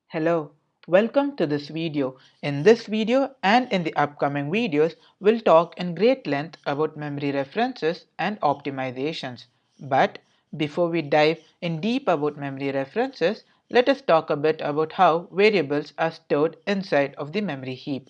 Hello, welcome to this video. In this video and in the upcoming videos, we'll talk in great length about memory references and optimizations. But before we dive in deep about memory references, let us talk a bit about how variables are stored inside of the memory heap.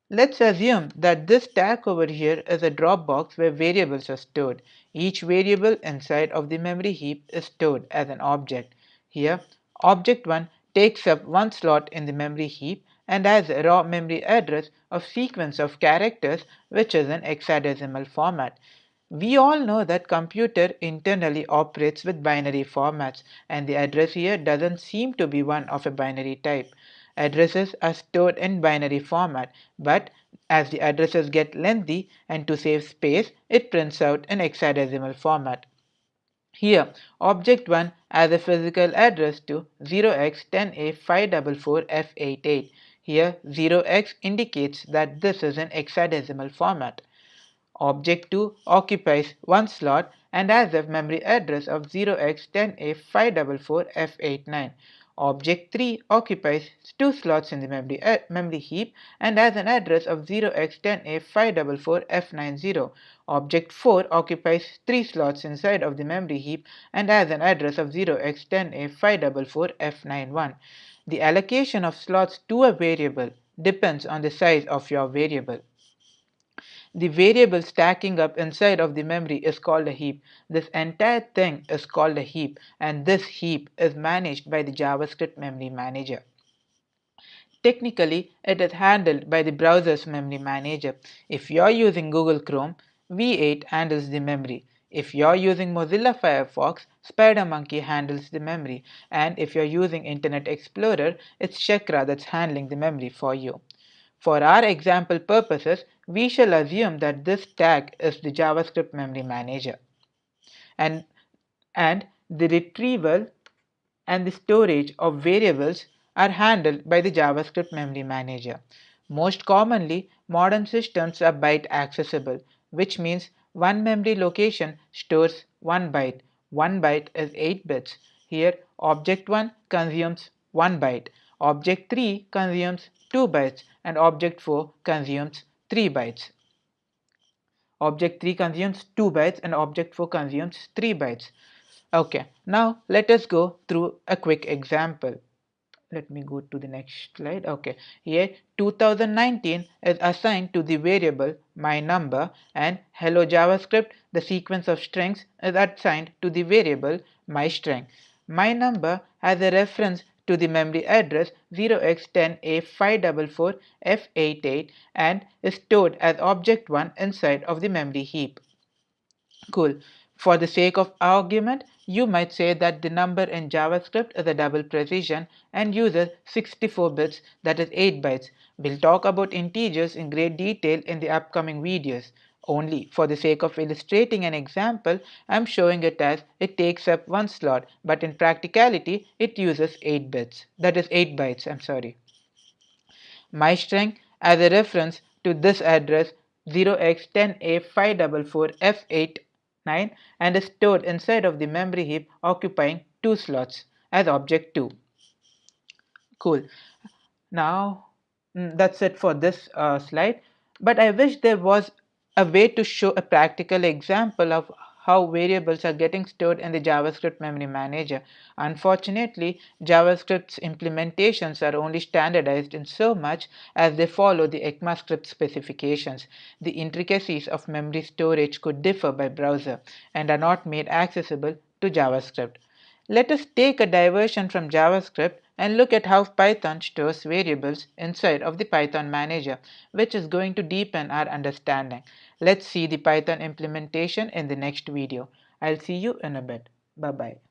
Let's assume that this stack over here is a Dropbox where variables are stored. Each variable inside of the memory heap is stored as an object. Here, object 1 takes up one slot in the memory heap and has a raw memory address of sequence of characters which is in hexadecimal format. We all know that computer internally operates with binary formats, and the address here doesn't seem to be one of a binary type. Addresses are stored in binary format, but as the addresses get lengthy and to save space, it prints out in hexadecimal format. Here, object 1 has a physical address to 0x10A544F88. Here, 0x indicates that this is in hexadecimal format. Object 2 occupies one slot and has a memory address of 0x10A544F89. Object 3 occupies two slots in the memory heap and has an address of 0x10A544F90. Object 4 occupies three slots inside of the memory heap and has an address of 0x10A544F91. The allocation of slots to a variable depends on the size of your variable. The variable stacking up inside of the memory is called a heap. This entire thing is called a heap, and this heap is managed by the JavaScript Memory Manager. Technically, it is handled by the browser's memory manager. If you're using Google Chrome, V8 handles the memory. If you're using Mozilla Firefox, SpiderMonkey handles the memory. And if you're using Internet Explorer, it's Chakra that's handling the memory for you. For our example purposes, we shall assume that this tag is the JavaScript memory manager, and, and the retrieval and the storage of variables are handled by the JavaScript memory manager. Most commonly, modern systems are byte accessible, which means one memory location stores 1 byte. 1 byte is 8 bits. Here, object 1 consumes 1 byte, object 3 consumes 2 bytes, and object 4 consumes 3 bytes. Object 3 consumes 2 bytes and object 4 consumes 3 bytes. Okay, now let us go through a quick example. Let me go to the next slide. Okay, here 2019 is assigned to the variable my number, and hello JavaScript, the sequence of strings, is assigned to the variable my string. My number has a reference to the memory address 0x10A544F88 and is stored as object 1 inside of the memory heap. Cool. For the sake of argument, you might say that the number in JavaScript is a double precision and uses 64 bits, that is 8 bytes. We'll talk about integers in great detail in the upcoming videos. Only for the sake of illustrating an example, I'm showing it as it takes up one slot, but in practicality, it uses 8 bits. That is 8 bytes, I'm sorry. My string as a reference to this address 0x10A544F89 and is stored inside of the memory heap occupying two slots as object 2. Cool. Now that's it for this slide, but I wish there was a way to show a practical example of how variables are getting stored in the JavaScript memory manager. Unfortunately, JavaScript's implementations are only standardized in so much as they follow the ECMAScript specifications. The intricacies of memory storage could differ by browser and are not made accessible to JavaScript. Let us take a diversion from JavaScript and look at how Python stores variables inside of the Python manager, which is going to deepen our understanding. Let's see the Python implementation in the next video. I'll see you in a bit. Bye bye.